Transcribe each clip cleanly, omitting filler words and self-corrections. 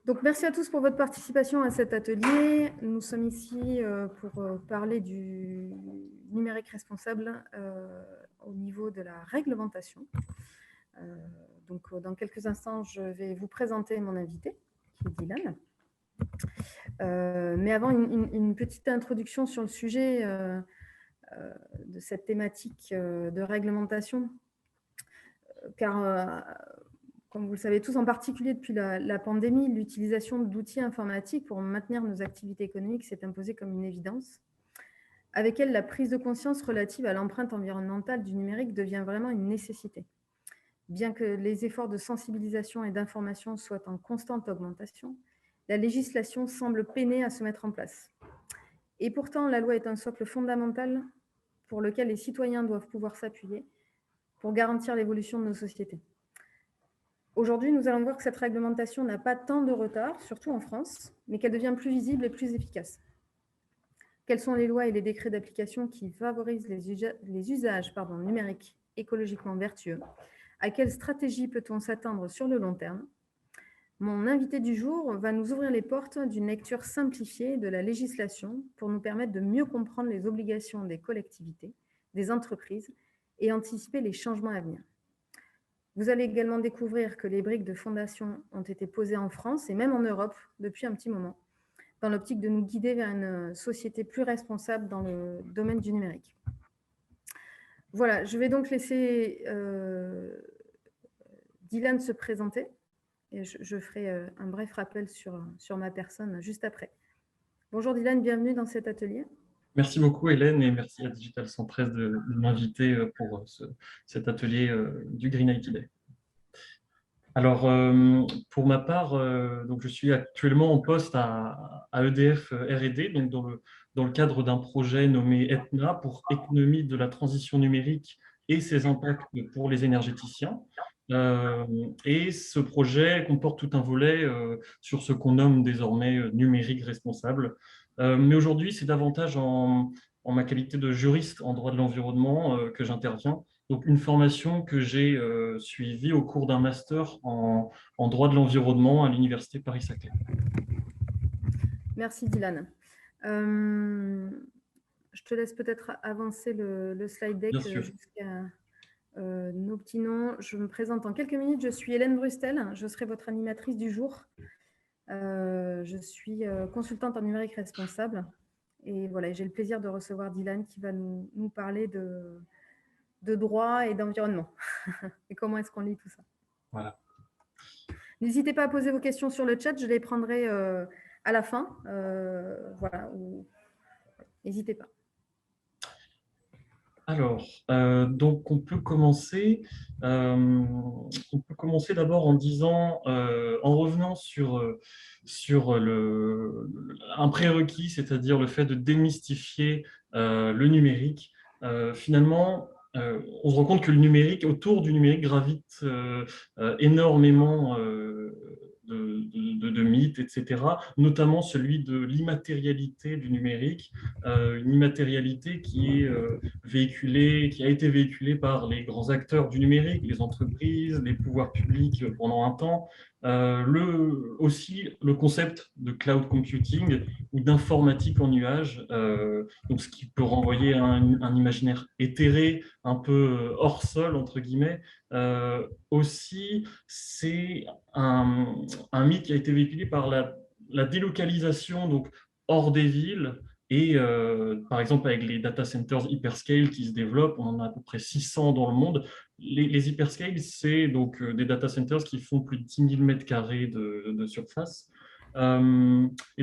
Donc, merci à tous pour votre participation à cet atelier. Nous sommes ici pour parler du numérique responsable au niveau de la réglementation. Donc, dans quelques instants, je vais vous présenter mon invité, qui est Dylan. Mais avant, une petite introduction sur le sujet de cette thématique de réglementation, car comme vous le savez tous, en particulier depuis la pandémie, l'utilisation d'outils informatiques pour maintenir nos activités économiques s'est imposée comme une évidence. Avec elle, la prise de conscience relative à l'empreinte environnementale du numérique devient vraiment une nécessité. Bien que les efforts de sensibilisation et d'information soient en constante augmentation, la législation semble peiner à se mettre en place. Et pourtant, la loi est un socle fondamental pour lequel les citoyens doivent pouvoir s'appuyer pour garantir l'évolution de nos sociétés. Aujourd'hui, nous allons voir que cette réglementation n'a pas tant de retard, surtout en France, mais qu'elle devient plus visible et plus efficace. Quelles sont les lois et les décrets d'application qui favorisent les usages numériques écologiquement vertueux? À quelle stratégie peut-on s'attendre sur le long terme? Mon invité du jour va nous ouvrir les portes d'une lecture simplifiée de la législation pour nous permettre de mieux comprendre les obligations des collectivités, des entreprises et anticiper les changements à venir. Vous allez également découvrir que les briques de fondation ont été posées en France et même en Europe depuis un petit moment, dans l'optique de nous guider vers une société plus responsable dans le domaine du numérique. Voilà, je vais donc laisser Dylan se présenter et je ferai un bref rappel sur ma personne juste après. Bonjour Dylan, bienvenue dans cet atelier. Merci beaucoup Hélène et merci à Digital 113 de m'inviter pour cet atelier du Green IT Day. Alors, pour ma part, donc je suis actuellement en poste à EDF R&D, donc dans le cadre d'un projet nommé ETNA pour économie de la transition numérique et ses impacts pour les énergéticiens. Et ce projet comporte tout un volet sur ce qu'on nomme désormais numérique responsable. Mais aujourd'hui, c'est davantage en ma qualité de juriste en droit de l'environnement que j'interviens. Donc, une formation que j'ai suivie au cours d'un master en droit de l'environnement à l'Université Paris-Saclay. Merci Dylan. Je te laisse peut-être avancer le slide deck jusqu'à nos petits noms. Je me présente en quelques minutes. Je suis Hélène Brustel. Je serai votre animatrice du jour. Je suis consultante en numérique responsable. Et voilà, j'ai le plaisir de recevoir Dylan qui va nous parler de droit et d'environnement. Et comment est-ce qu'on lit tout ça. Voilà. N'hésitez pas à poser vos questions sur le chat. Je les prendrai à la fin. Voilà. N'hésitez pas. Alors, donc on peut commencer d'abord en disant, en revenant sur un prérequis, c'est-à-dire le fait de démystifier le numérique. Finalement, on se rend compte que le numérique, autour du numérique, gravite énormément de mythes, etc., notamment celui de l'immatérialité du numérique, une immatérialité qui a été véhiculée par les grands acteurs du numérique, les entreprises, les pouvoirs publics pendant un temps. Aussi le concept de cloud computing ou d'informatique en nuage, donc ce qui peut renvoyer à un imaginaire éthéré, un peu hors sol, entre guillemets. Aussi, c'est un mythe qui a été véhiculé par la délocalisation donc, hors des villes et par exemple avec les data centers hyperscale qui se développent, on en a à peu près 600 dans le monde. Les hyperscale, c'est donc des data centers qui font plus de 10 000 mètres carrés de surface. Et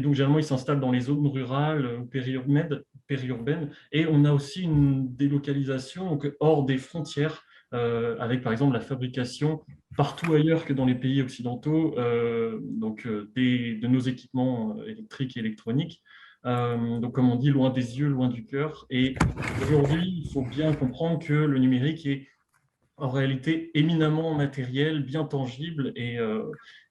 donc généralement, ils s'installent dans les zones rurales ou périurbaines. Et on a aussi une délocalisation donc, hors des frontières, avec par exemple la fabrication partout ailleurs que dans les pays occidentaux de nos équipements électriques et électroniques. Donc comme on dit, loin des yeux, loin du cœur. Et aujourd'hui, il faut bien comprendre que le numérique est en réalité éminemment matériel, bien tangible. Et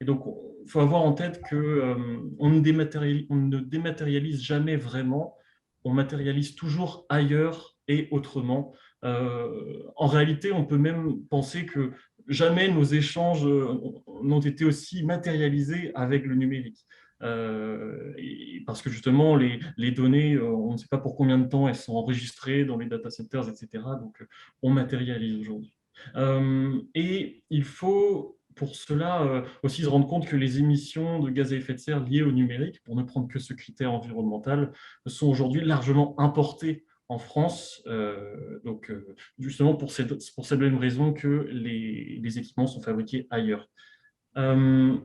donc, il faut avoir en tête qu'on ne dématérialise jamais vraiment, on matérialise toujours ailleurs et autrement. En réalité, on peut même penser que jamais nos échanges n'ont été aussi matérialisés avec le numérique. Parce que justement, les données, on ne sait pas pour combien de temps elles sont enregistrées dans les data centers, etc. Donc, on matérialise aujourd'hui. Et il faut pour cela aussi se rendre compte que les émissions de gaz à effet de serre liées au numérique, pour ne prendre que ce critère environnemental, sont aujourd'hui largement importées en France, justement pour cette même raison que les équipements sont fabriqués ailleurs.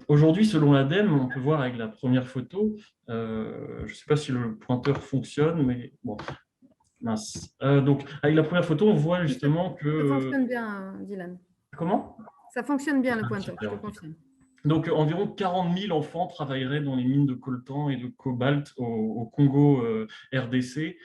Aujourd'hui, selon l'ADEME, on peut voir avec la première photo, je ne sais pas si le pointeur fonctionne, mais bon, mince. Donc, avec la première photo, on voit Oui, justement ça que... fonctionne bien, Dylan. Comment? Ça fonctionne bien, le Ah, pointeur, je super, te ok. confirme. Donc, environ 40 000 enfants travailleraient dans les mines de coltan et de cobalt au Congo RDC.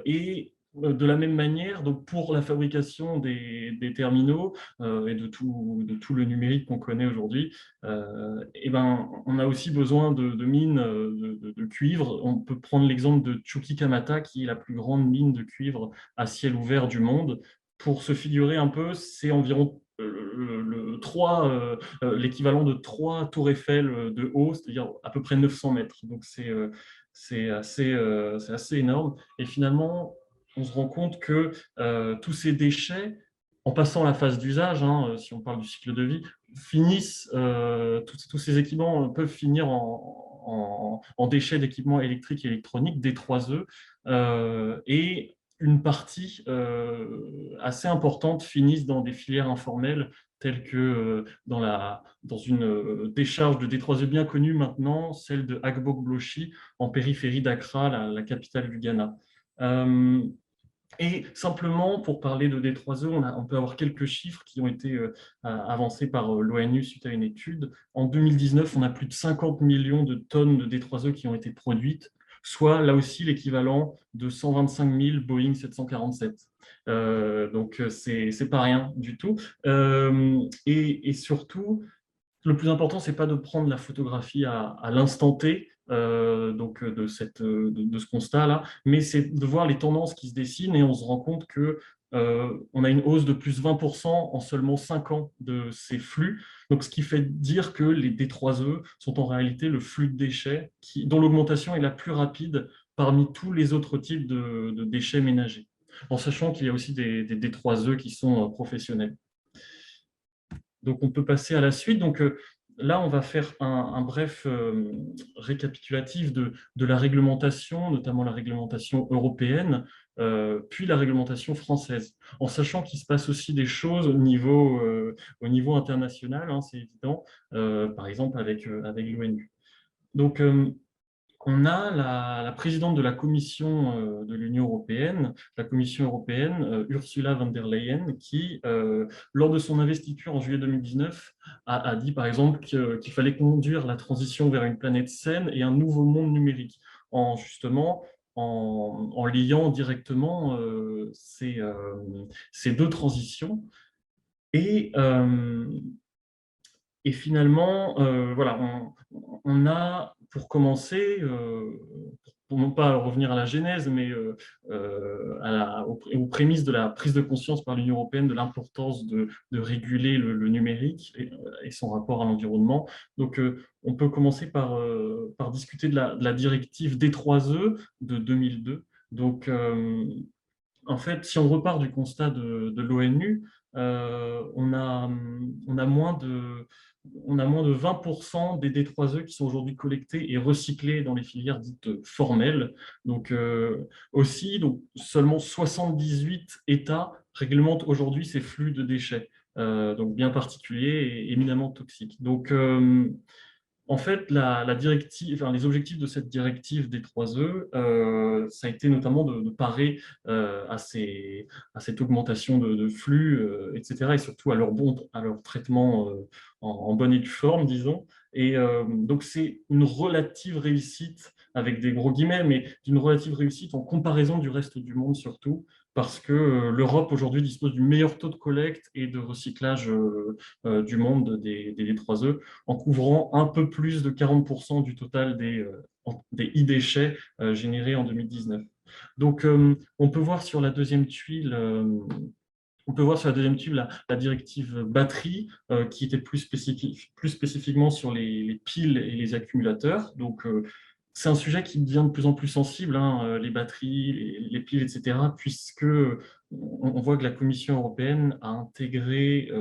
Et de la même manière, donc pour la fabrication des terminaux et de tout le numérique qu'on connaît aujourd'hui, eh ben, on a aussi besoin de mines de cuivre. On peut prendre l'exemple de Chuquicamata, qui est la plus grande mine de cuivre à ciel ouvert du monde. Pour se figurer un peu, c'est environ l'équivalent de 3 tours Eiffel de haut, c'est-à-dire à peu près 900 mètres. Donc c'est assez énorme. Et finalement, on se rend compte que tous ces déchets, en passant la phase d'usage, hein, si on parle du cycle de vie, tous ces équipements peuvent finir en déchets d'équipements électriques et électroniques, D3E, et une partie assez importante finissent dans des filières informelles telles que dans une décharge de D3E bien connue maintenant, celle de Agbogbloshy, en périphérie d'Accra, la capitale du Ghana. Et simplement, pour parler de D3E, on peut avoir quelques chiffres qui ont été avancés par l'ONU suite à une étude. En 2019, on a plus de 50 millions de tonnes de D3E qui ont été produites, soit là aussi l'équivalent de 125 000 Boeing 747. Donc, c'est pas rien du tout. Et surtout, le plus important, c'est pas de prendre la photographie à l'instant T, de ce constat-là, mais c'est de voir les tendances qui se dessinent et on se rend compte que on a une hausse de plus 20% en seulement 5 ans de ces flux. Donc, ce qui fait dire que les D3E sont en réalité le flux de déchets dont l'augmentation est la plus rapide parmi tous les autres types de déchets ménagers, en sachant qu'il y a aussi des D3E qui sont professionnels. Donc, on peut passer à la suite. Donc, là, on va faire un bref récapitulatif de la réglementation, notamment la réglementation européenne, puis la réglementation française, en sachant qu'il se passe aussi des choses au niveau international, hein, c'est évident, par exemple avec l'ONU. Donc, on a la présidente de la Commission de l'Union européenne, la Commission européenne, Ursula von der Leyen, qui, lors de son investiture en juillet 2019, a dit par exemple qu'il fallait conduire la transition vers une planète saine et un nouveau monde numérique, justement en liant directement ces deux transitions. Et, et finalement, voilà, on a, pour commencer, pour non pas revenir à la genèse, mais aux prémices de la prise de conscience par l'Union européenne de l'importance de réguler le numérique et son rapport à l'environnement. Donc, on peut commencer par discuter de la directive D3E de 2002. Donc, en fait, si on repart du constat de l'ONU, on a moins de 20% des D3E qui sont aujourd'hui collectés et recyclés dans les filières dites formelles. Donc, donc seulement 78 États réglementent aujourd'hui ces flux de déchets, donc bien particuliers et éminemment toxiques. Donc, en fait, la directive, enfin, les objectifs de cette directive des 3E, ça a été notamment de parer à cette augmentation de flux, etc., et surtout à leur traitement en bonne et due forme, disons. Et donc, c'est une relative réussite, avec des gros guillemets, mais d'une relative réussite en comparaison du reste du monde surtout, parce que l'Europe aujourd'hui dispose du meilleur taux de collecte et de recyclage du monde des 3E, en couvrant un peu plus de 40% du total des e-déchets générés en 2019. Donc, on peut voir sur la deuxième tuile On peut voir sur la deuxième tube la directive batterie, qui était plus spécifiquement sur les piles et les accumulateurs. Donc, c'est un sujet qui devient de plus en plus sensible, hein, les batteries, les piles, etc., puisque on voit que la Commission européenne a intégré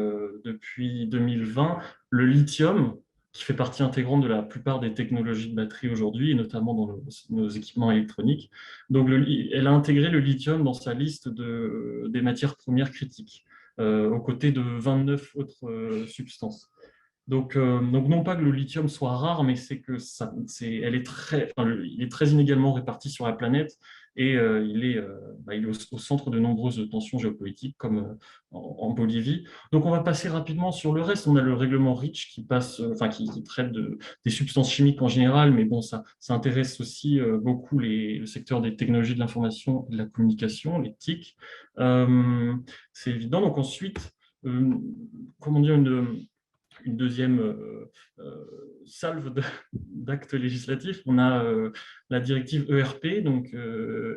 depuis 2020 le lithium, qui fait partie intégrante de la plupart des technologies de batterie aujourd'hui, et notamment dans nos équipements électroniques. Donc, elle a intégré le lithium dans sa liste des matières premières critiques, aux côtés de 29 autres substances. Donc, non pas que le lithium soit rare, mais c'est que il est très inégalement réparti sur la planète et il est au centre de nombreuses tensions géopolitiques, comme en Bolivie. Donc, on va passer rapidement sur le reste. On a le règlement REACH qui traite des substances chimiques en général, mais bon, ça intéresse aussi beaucoup le secteur des technologies de l'information et de la communication, les TIC. C'est évident. Donc, ensuite, comment dire, une deuxième salve d'actes législatifs. On a la directive ERP, donc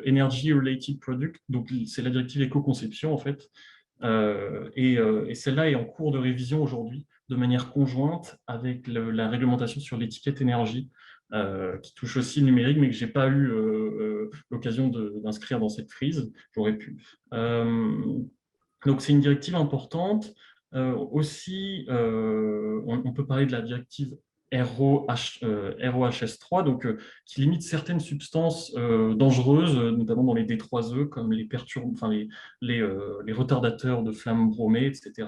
Energy Related Product, donc c'est la directive éco-conception en fait, et celle-là est en cours de révision aujourd'hui de manière conjointe avec la réglementation sur l'étiquette énergie, qui touche aussi le numérique, mais que je n'ai pas eu l'occasion d'inscrire dans cette frise, j'aurais pu. Donc, c'est une directive importante. Aussi, on peut parler de la directive RoHS3, donc, qui limite certaines substances dangereuses, notamment dans les D3E, comme les retardateurs de flammes bromées, etc.,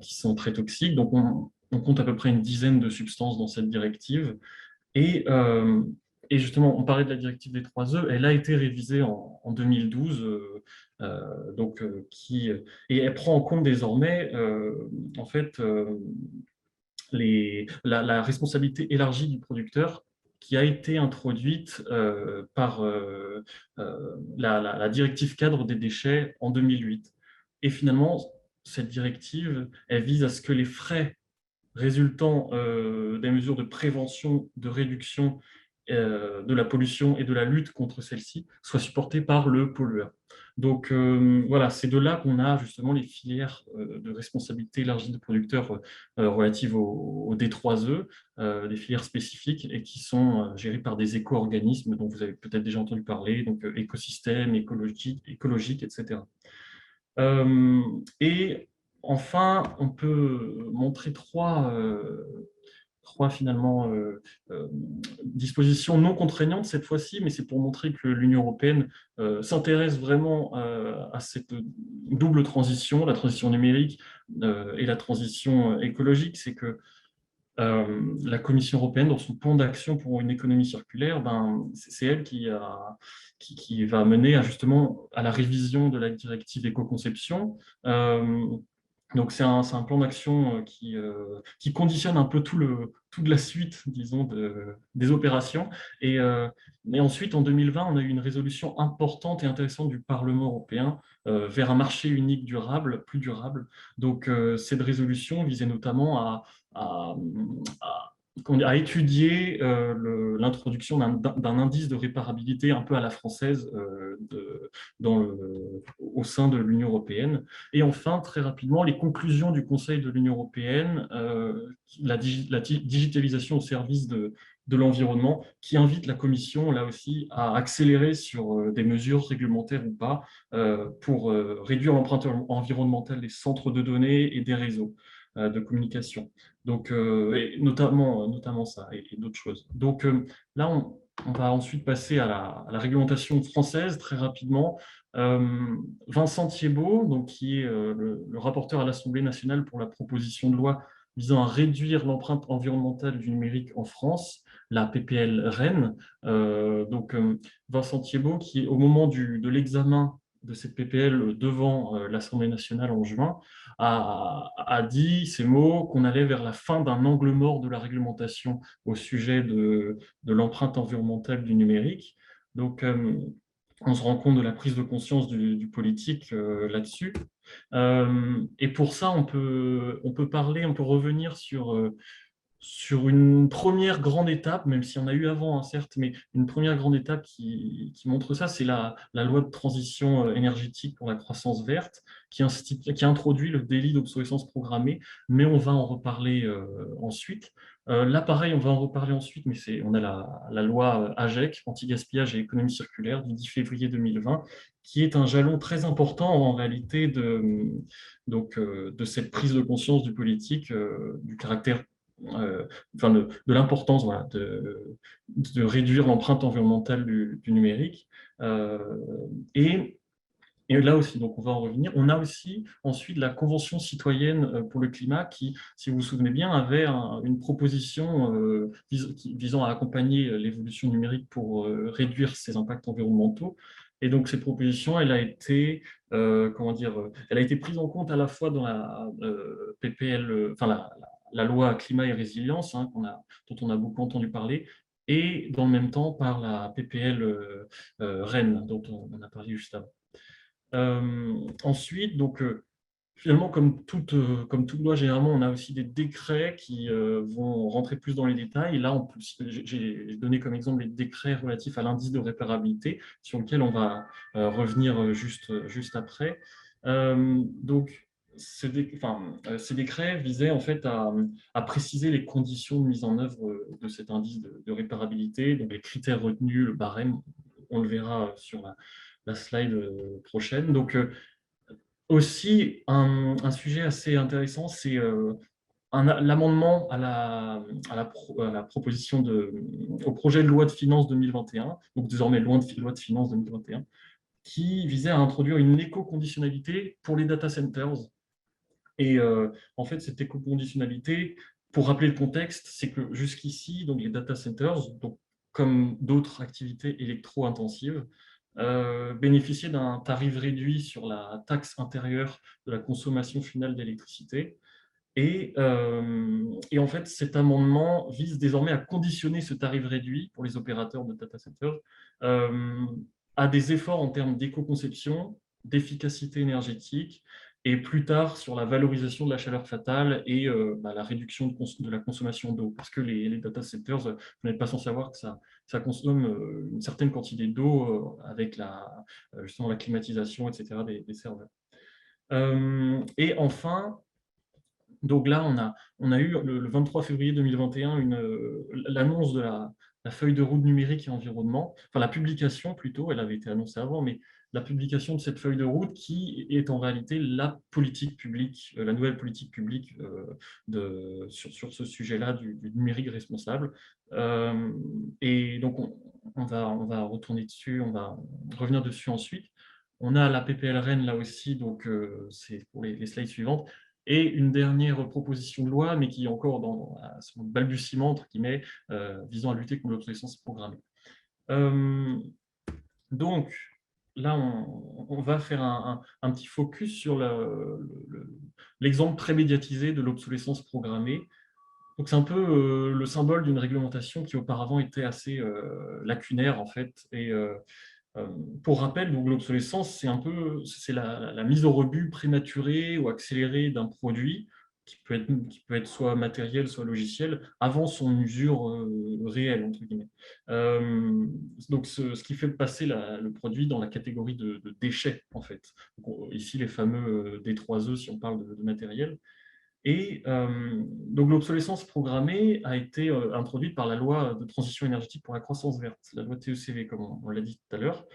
qui sont très toxiques. Donc, on compte à peu près une dizaine de substances dans cette directive. Et, euh, et justement, on parlait de la directive des 3E, elle a été révisée en 2012, et elle prend en compte désormais en fait, la responsabilité élargie du producteur qui a été introduite par la directive cadre des déchets en 2008. Et finalement, cette directive, elle vise à ce que les frais résultant des mesures de prévention, de réduction de la pollution et de la lutte contre celle-ci soient supportés par le pollueur. Donc voilà, c'est de là qu'on a justement les filières de responsabilité élargie de producteurs relatives au D3E, des filières spécifiques et qui sont gérées par des éco-organismes dont vous avez peut-être déjà entendu parler, donc écosystèmes, écologiques, etc. Et enfin, on peut montrer trois finalement dispositions non contraignantes cette fois-ci, mais c'est pour montrer que l'Union européenne s'intéresse vraiment à cette double transition, la transition numérique et la transition écologique. C'est que la Commission européenne, dans son plan d'action pour une économie circulaire, c'est elle qui va mener justement à la révision de la directive éco-conception. Donc, c'est un plan d'action qui conditionne un peu toute la suite, disons, des opérations. Mais ensuite, en 2020, on a eu une résolution importante et intéressante du Parlement européen vers un marché unique durable, plus durable. Donc, cette résolution visait notamment à, à étudier l'introduction d'un indice de réparabilité un peu à la française au sein de l'Union européenne. Et enfin, très rapidement, les conclusions du Conseil de l'Union européenne, la digitalisation au service de l'environnement, qui invite la Commission, là aussi, à accélérer sur des mesures réglementaires ou pas pour réduire l'empreinte environnementale des centres de données et des réseaux de communication. Donc, et notamment ça et d'autres choses. Donc là, on va ensuite passer à la réglementation française très rapidement. Vincent Thiébaut, donc, qui est le rapporteur à l'Assemblée nationale pour la proposition de loi visant à réduire l'empreinte environnementale du numérique en France, la PPL Rennes. Vincent Thiébaut, qui, au moment de l'examen de cette PPL devant l'Assemblée nationale en juin, a dit ces mots qu'on allait vers la fin d'un angle mort de la réglementation au sujet de l'empreinte environnementale du numérique. Donc, on se rend compte de la prise de conscience du politique là-dessus. Et pour ça, on peut revenir sur une première grande étape, même s'il y en a eu avant, hein, certes, mais une première grande étape qui montre ça, c'est la loi de transition énergétique pour la croissance verte, qui introduit le délit d'obsolescence programmée, mais on va en reparler ensuite. Là, pareil, on va en reparler ensuite, mais on a la loi AGEC, anti-gaspillage et économie circulaire, du 10 février 2020, qui est un jalon très important en réalité de cette prise de conscience du politique, du caractère enfin de l'importance voilà, de réduire l'empreinte environnementale du numérique. Euh, et, et là aussi, donc on va en revenir. On a aussi ensuite la Convention citoyenne pour le climat qui, si vous vous souvenez bien, avait une proposition visant à accompagner l'évolution numérique pour réduire ses impacts environnementaux. Et donc cette proposition, elle a été, comment dire, elle a été prise en compte à la fois dans la PPL, enfin la loi climat et résilience, hein, dont on a beaucoup entendu parler, et dans le même temps par la PPL Rennes, dont on a parlé juste avant. Ensuite, donc, finalement, comme toute loi, généralement, on a aussi des décrets qui vont rentrer plus dans les détails. Et là, j'ai donné comme exemple les décrets relatifs à l'indice de réparabilité, sur lequel on va revenir juste après. Donc, ces décrets visaient en fait à préciser les conditions de mise en œuvre de cet indice de réparabilité, donc les critères retenus, le barème, on le verra sur la slide prochaine. Donc, aussi, un sujet assez intéressant, c'est l'amendement à la proposition au projet de loi de finances 2021, donc désormais loi de finances 2021, qui visait à introduire une éco-conditionnalité pour les data centers. Et en fait, cette éco-conditionnalité, pour rappeler le contexte, c'est que jusqu'ici, donc les data centers, donc, comme d'autres activités électro-intensives, bénéficiaient d'un tarif réduit sur la taxe intérieure de la consommation finale d'électricité. Et en fait, cet amendement vise désormais à conditionner ce tarif réduit pour les opérateurs de data centers euh, à des efforts en termes d'éco-conception, d'efficacité énergétique, et plus tard sur la valorisation de la chaleur fatale et la réduction de la consommation d'eau. Parce que les data centers, vous n'êtes pas sans savoir que ça consomme une certaine quantité d'eau avec justement la climatisation, etc., des serveurs. Et enfin, donc là, on a eu le 23 février 2021 l'annonce de la feuille de route numérique et environnement, enfin la publication plutôt, elle avait été annoncée avant, mais la publication de cette feuille de route qui est en réalité la politique publique, la nouvelle politique publique sur ce sujet-là du numérique responsable. Et donc on va retourner dessus, on va revenir dessus ensuite. On a la PPL Rennes là aussi, donc c'est pour les slides suivantes. Et une dernière proposition de loi, mais qui est encore dans son balbutiement, entre guillemets, visant à lutter contre l'obsolescence programmée. Euh, donc, là, on va faire un petit focus sur l'exemple très médiatisé de l'obsolescence programmée. Donc, c'est un peu le symbole d'une réglementation qui auparavant était assez lacunaire, en fait, et euh, pour rappel, donc l'obsolescence, c'est la mise au rebut prématurée ou accélérée d'un produit qui peut être soit matériel, soit logiciel, avant son usure réelle, entre guillemets. Euh, donc, ce qui fait passer le produit dans la catégorie de déchets, en fait. Donc, ici, les fameux D3E, si on parle de matériel. Et donc l'obsolescence programmée a été introduite par la loi de transition énergétique pour la croissance verte, la loi TECV, comme on l'a dit tout à l'heure.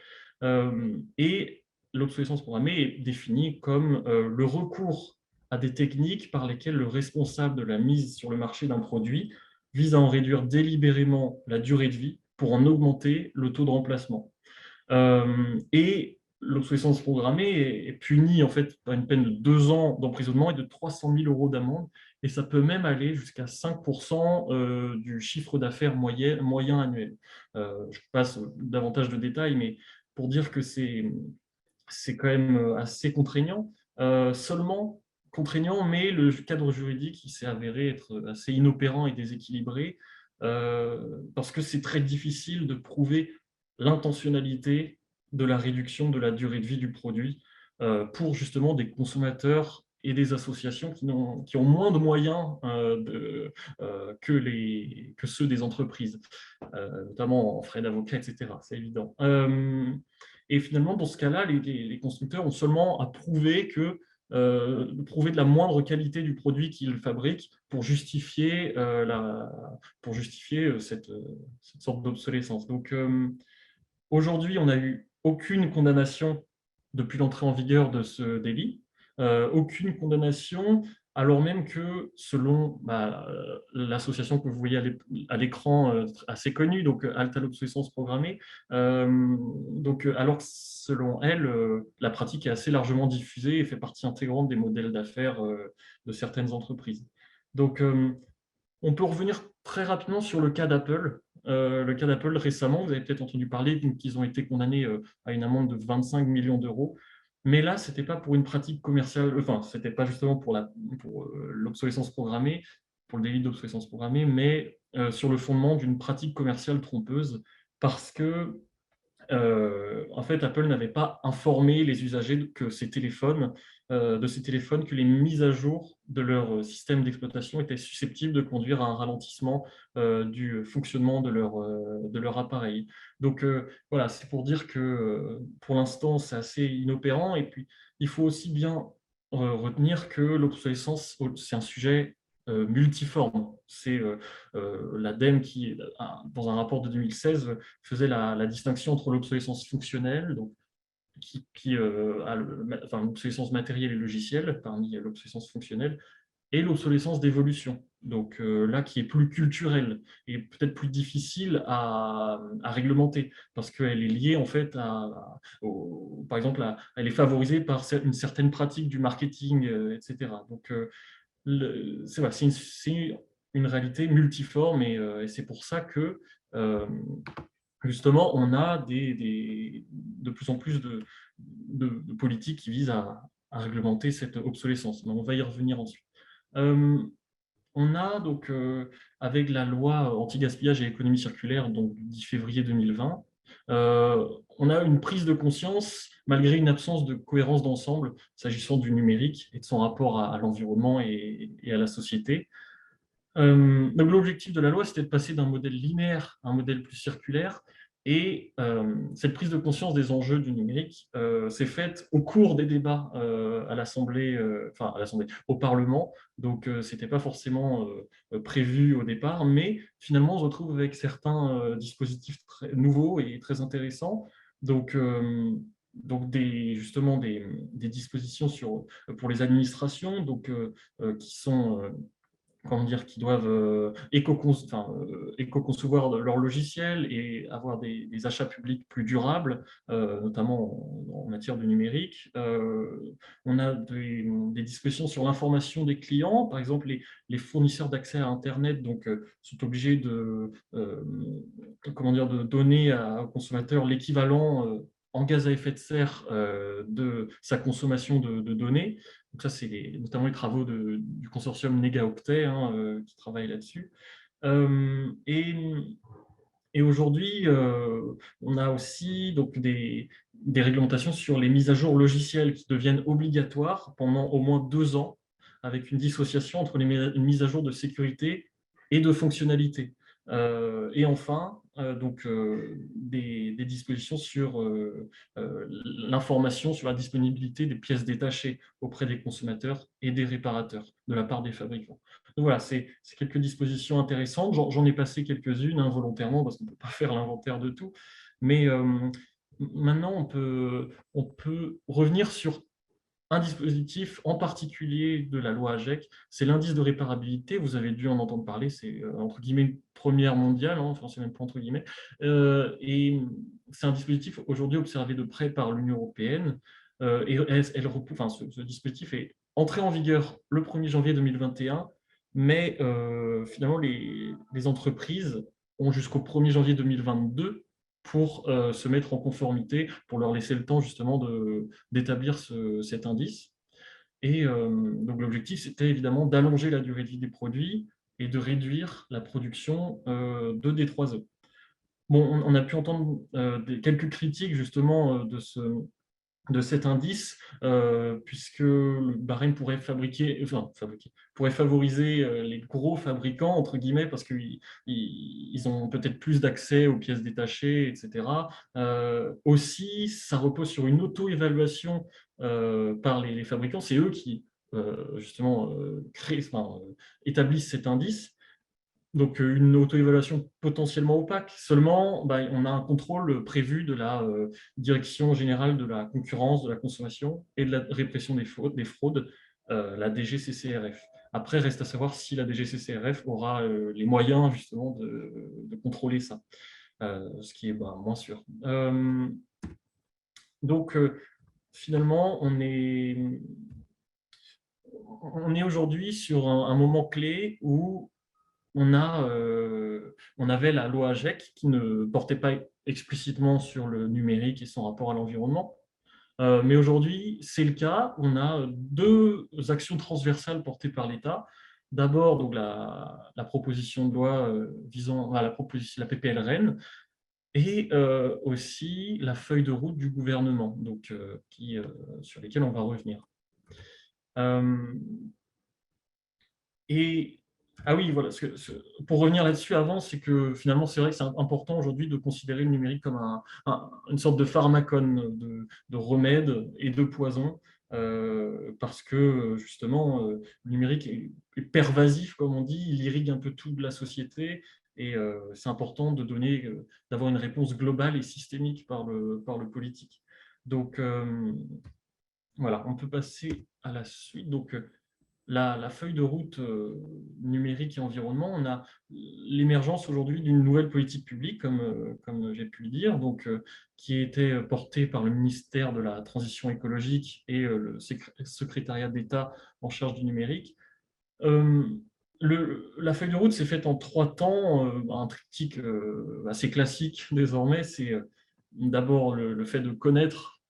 Et l'obsolescence programmée est définie comme le recours à des techniques par lesquelles le responsable de la mise sur le marché d'un produit vise à en réduire délibérément la durée de vie pour en augmenter le taux de remplacement. Et l'obsolescence programmée est punie en fait par une peine de 2 ans d'emprisonnement et de 300 000 euros d'amende. Et ça peut même aller jusqu'à 5% du chiffre d'affaires moyen annuel. Je passe davantage de détails, mais pour dire que c'est quand même assez contraignant. Seulement contraignant, mais le cadre juridique il s'est avéré être assez inopérant et déséquilibré parce que c'est très difficile de prouver l'intentionnalité de la réduction de la durée de vie du produit pour justement des consommateurs et des associations qui ont moins de moyens que ceux des entreprises, notamment en frais d'avocat, etc. C'est évident. Et finalement, dans ce cas-là, les constructeurs ont seulement à prouver de la moindre qualité du produit qu'ils fabriquent pour justifier, cette sorte d'obsolescence. Donc, aujourd'hui, on n'a eu aucune condamnation depuis l'entrée en vigueur de ce délit, aucune condamnation, alors même que selon l'association que vous voyez à l'écran, assez connue, donc Alta l'obsolescence programmée, alors que selon elle, la pratique est assez largement diffusée et fait partie intégrante des modèles d'affaires de certaines entreprises. Donc, on peut revenir très rapidement sur le cas d'Apple. Le cas d'Apple récemment, vous avez peut-être entendu parler qu'ils ont été condamnés à une amende de 25 millions d'euros. Mais là, ce n'était pas pour une pratique commerciale, enfin, ce n'était pas justement pour l'obsolescence programmée, pour le délit d'obsolescence programmée, mais sur le fondement d'une pratique commerciale trompeuse, parce que en fait, Apple n'avait pas informé les usagers que de ces téléphones, que les mises à jour de leur système d'exploitation étaient susceptibles de conduire à un ralentissement du fonctionnement de leur appareil. Donc voilà, c'est pour dire que pour l'instant, c'est assez inopérant. Et puis, il faut aussi bien retenir que l'obsolescence, c'est un sujet multiforme. C'est l'ADEME qui, dans un rapport de 2016, faisait la distinction entre l'obsolescence fonctionnelle, donc, enfin, l'obsolescence matérielle et logicielle, parmi l'obsolescence fonctionnelle, et l'obsolescence d'évolution, donc là qui est plus culturelle et peut-être plus difficile à réglementer, parce qu'elle est liée en fait par exemple, elle est favorisée par une certaine pratique du marketing, etc. Donc c'est une réalité multiforme et c'est pour ça que euh, justement on a de plus en plus de politiques qui visent à réglementer cette obsolescence. Mais on va y revenir ensuite. Euh, on a donc, avec la loi anti-gaspillage et économie circulaire donc, du 10 février 2020, on a une prise de conscience, malgré une absence de cohérence d'ensemble, s'agissant du numérique et de son rapport à l'environnement et à la société. Donc l'objectif de la loi, c'était de passer d'un modèle linéaire à un modèle plus circulaire. Et cette prise de conscience des enjeux du numérique s'est faite au cours des débats à l'Assemblée, au Parlement. Donc, ce n'était pas forcément prévu au départ, mais finalement, on se retrouve avec certains dispositifs très nouveaux et très intéressants. Donc, justement des dispositions pour les administrations qui sont comment dire, qui doivent éco-concevoir leur logiciel et avoir des achats publics plus durables, notamment en matière de numérique. On a des dispositions sur l'information des clients. Par exemple, les fournisseurs d'accès à Internet sont obligés comment dire, de donner au consommateur l'équivalent en gaz à effet de serre de sa consommation de données. Donc ça, c'est notamment les travaux du consortium Négaoctet qui travaille là-dessus. Euh, et, et aujourd'hui, on a aussi donc, des réglementations sur les mises à jour logicielles qui deviennent obligatoires pendant au moins 2 ans, avec une dissociation entre une mise à jour de sécurité et de fonctionnalité. Et enfin, des dispositions sur l'information sur la disponibilité des pièces détachées auprès des consommateurs et des réparateurs de la part des fabricants. Donc voilà, c'est quelques dispositions intéressantes. J'en ai passé quelques-unes involontairement parce qu'on ne peut pas faire l'inventaire de tout. Mais maintenant, on peut revenir sur un dispositif en particulier de la loi AGEC, c'est l'indice de réparabilité. Vous avez dû en entendre parler, c'est entre guillemets une première mondiale, enfin c'est même pas entre guillemets. Et c'est un dispositif aujourd'hui observé de près par l'Union européenne. Ce dispositif est entré en vigueur le 1er janvier 2021, mais finalement les entreprises ont jusqu'au 1er janvier 2022 pour se mettre en conformité, pour leur laisser le temps justement d'établir cet indice. Et donc l'objectif, c'était évidemment d'allonger la durée de vie des produits et de réduire la production de D3E. Bon, on a pu entendre quelques critiques justement de cet indice, puisque le barème pourrait pourrait favoriser les gros fabricants, entre guillemets, parce qu'ils ont peut-être plus d'accès aux pièces détachées, etc. Aussi, ça repose sur une auto-évaluation par les fabricants. C'est eux qui, justement, établissent cet indice. Donc, une auto-évaluation potentiellement opaque. Seulement, on a un contrôle prévu de la Direction générale de la concurrence, de la consommation et de la répression des fraudes, la DGCCRF. Après, reste à savoir si la DGCCRF aura les moyens justement de contrôler ça, ce qui est moins sûr. Donc, finalement, on est aujourd'hui sur un moment clé où on avait la loi AGEC qui ne portait pas explicitement sur le numérique et son rapport à l'environnement. Mais aujourd'hui, c'est le cas. On a deux actions transversales portées par l'État. D'abord, donc la proposition de loi visant à la PPL REEN, et aussi la feuille de route du gouvernement, donc, sur lesquelles on va revenir. Euh, Et ah oui, voilà, pour revenir là-dessus avant, c'est que finalement, c'est vrai que c'est important aujourd'hui de considérer le numérique comme une sorte de pharmacone, de remède et de poison, parce que justement, le numérique est pervasif, comme on dit, il irrigue un peu toute la société, et c'est important d'avoir une réponse globale et systémique par le politique. Donc, voilà, on peut passer à la suite. Donc, la feuille de route numérique et environnement, on a l'émergence aujourd'hui d'une nouvelle politique publique, comme j'ai pu le dire, donc, qui a été portée par le ministère de la Transition écologique et le secrétariat d'État en charge du numérique. Euh, la feuille de route s'est faite en 3 temps, un triptyque assez classique désormais. C'est d'abord le fait de connaître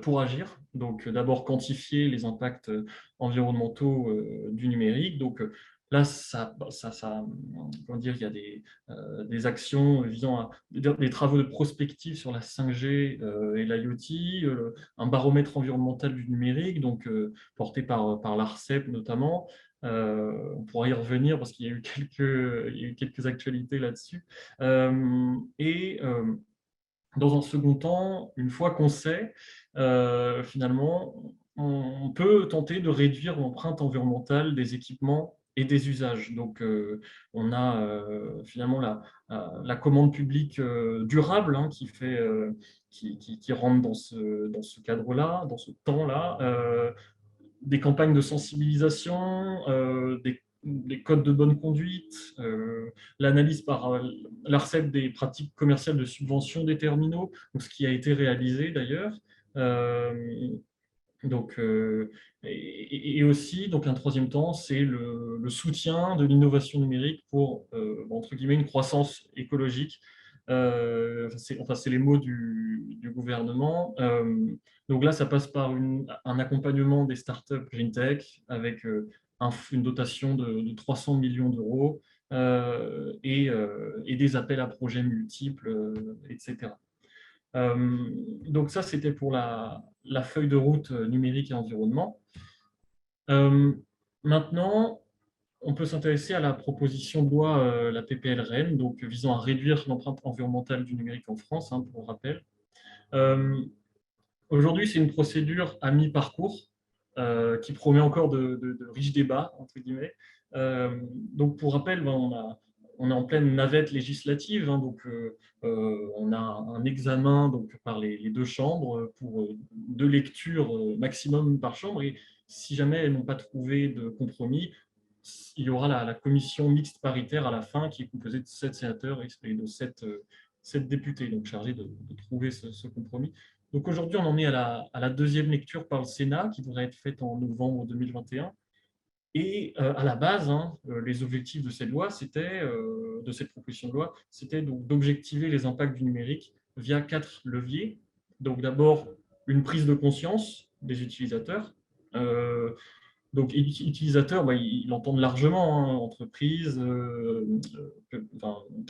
pour agir. Donc, d'abord, quantifier les impacts environnementaux du numérique. Donc, là, comment dire, il y a des actions visant des travaux de prospective sur la 5G et l'IoT, un baromètre environnemental du numérique, donc porté par l'ARCEP notamment. On pourra y revenir parce qu'il y a eu quelques actualités là-dessus. Et dans un second temps, une fois qu'on sait, finalement, on peut tenter de réduire l'empreinte environnementale des équipements et des usages. Donc, on a finalement la commande publique durable, hein, qui rentre dans ce cadre-là, dans ce temps-là, des campagnes de sensibilisation, des codes de bonne conduite, l'analyse par l'ARCEP des pratiques commerciales de subvention des terminaux, donc ce qui a été réalisé d'ailleurs. Euh, donc, et aussi, donc un troisième temps, c'est le soutien de l'innovation numérique pour, entre guillemets, une croissance écologique. C'est les mots du gouvernement. Donc là, ça passe par un accompagnement des startups Green Tech avec une dotation de 300 millions d'euros et des appels à projets multiples, etc. Donc ça, c'était pour la feuille de route numérique et environnement. Maintenant, on peut s'intéresser à la proposition de loi, la PPL REEN, donc visant à réduire l'empreinte environnementale du numérique en France, hein, pour rappel. Euh, Aujourd'hui, c'est une procédure à mi-parcours qui promet encore de riches débats, entre guillemets. Donc, pour rappel, on est en pleine navette législative, hein, donc on a un examen donc, par les deux chambres pour 2 lectures maximum par chambre, et si jamais elles n'ont pas trouvé de compromis, il y aura la commission mixte paritaire à la fin qui est composée de 7 sénateurs et de 7 députés, donc chargés de trouver ce compromis. Donc aujourd'hui, on en est à la deuxième lecture par le Sénat, qui devrait être faite en novembre 2021. Et à la base, hein, les objectifs de cette loi, de cette proposition de loi, c'était donc d'objectiver les impacts du numérique via 4 leviers. Donc d'abord, une prise de conscience des utilisateurs. Donc utilisateurs, ils l'entendent largement, hein, entreprises,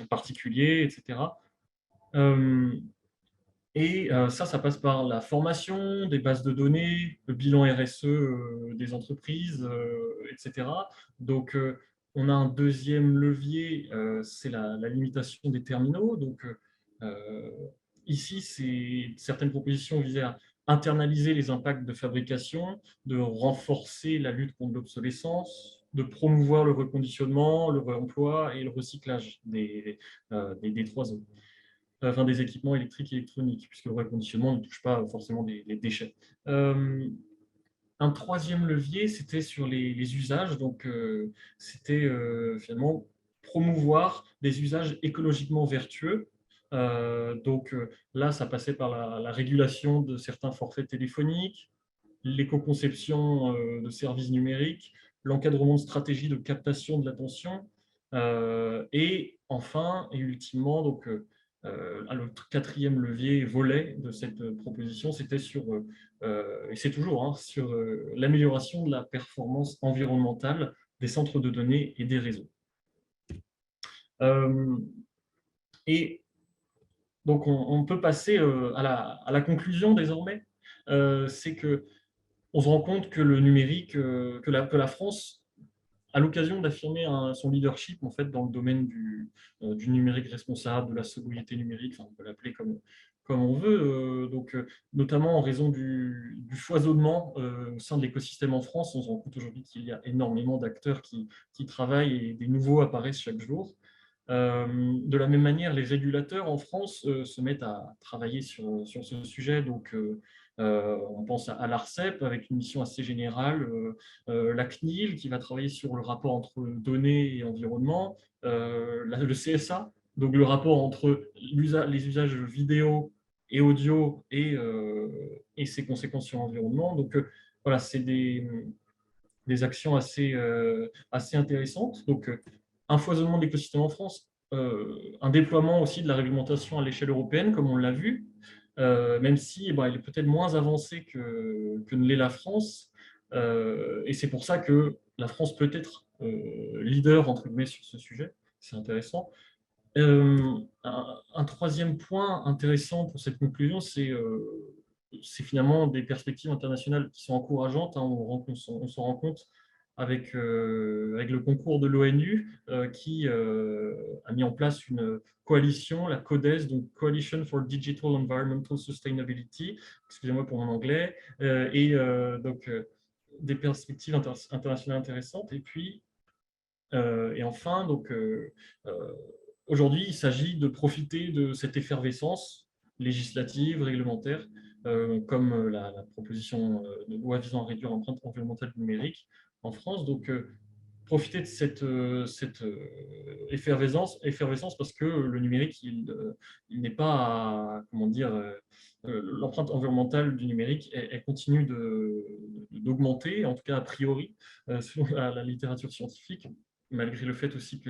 particuliers, etc. Et ça passe par la formation, des bases de données, le bilan RSE des entreprises, etc. Donc, on a un deuxième levier, c'est la limitation des terminaux. Donc, euh, ici, certaines propositions visaient à internaliser les impacts de fabrication, de renforcer la lutte contre l'obsolescence, de promouvoir le reconditionnement, le réemploi et le recyclage des 3 O, enfin des équipements électriques et électroniques, puisque le reconditionnement ne touche pas forcément les déchets. Un troisième levier, c'était sur les usages. Donc, c'était finalement promouvoir des usages écologiquement vertueux. Donc là, ça passait par la régulation de certains forfaits téléphoniques, l'éco-conception de services numériques, l'encadrement de stratégies de captation de l'attention, et enfin et ultimement, donc, le quatrième levier volet de cette proposition, c'était sur, et c'est toujours, hein, sur l'amélioration de la performance environnementale des centres de données et des réseaux. Et donc, on peut passer à la conclusion désormais. C'est que on se rend compte que le numérique, que la France, à l'occasion d'affirmer son leadership en fait, dans le domaine du numérique responsable, de la sobriété numérique, enfin, on peut l'appeler comme on veut, donc, notamment en raison du foisonnement au sein de l'écosystème en France. On se rend compte aujourd'hui qu'il y a énormément d'acteurs qui travaillent et des nouveaux apparaissent chaque jour. De la même manière, les régulateurs en France se mettent à travailler sur ce sujet. Donc, on pense à l'ARCEP avec une mission assez générale, la CNIL qui va travailler sur le rapport entre données et environnement, le CSA, donc le rapport entre les usages vidéo et audio et ses conséquences sur l'environnement. Donc, voilà, c'est des actions assez intéressantes. Donc, un foisonnement de l'écosystème en France, un déploiement aussi de la réglementation à l'échelle européenne, comme on l'a vu, même si il est peut-être moins avancé que ne l'est la France. Et c'est pour ça que la France peut être leader, entre guillemets, sur ce sujet. C'est intéressant. Un troisième point intéressant pour cette conclusion, c'est finalement des perspectives internationales qui sont encourageantes, hein. On s'en rend compte avec le concours de l'ONU qui a mis en place une coalition, la CODES, donc Coalition for Digital Environmental Sustainability, excusez-moi pour mon anglais, donc des perspectives internationales intéressantes. Et puis, et enfin, donc, aujourd'hui, il s'agit de profiter de cette effervescence législative, réglementaire, comme la proposition de loi visant à réduire l'empreinte environnementale numérique en France. Donc, profiter de cette effervescence parce que le numérique, il n'est pas, comment dire, l'empreinte environnementale du numérique, elle continue d'augmenter, en tout cas a priori, selon la littérature scientifique, malgré le fait aussi que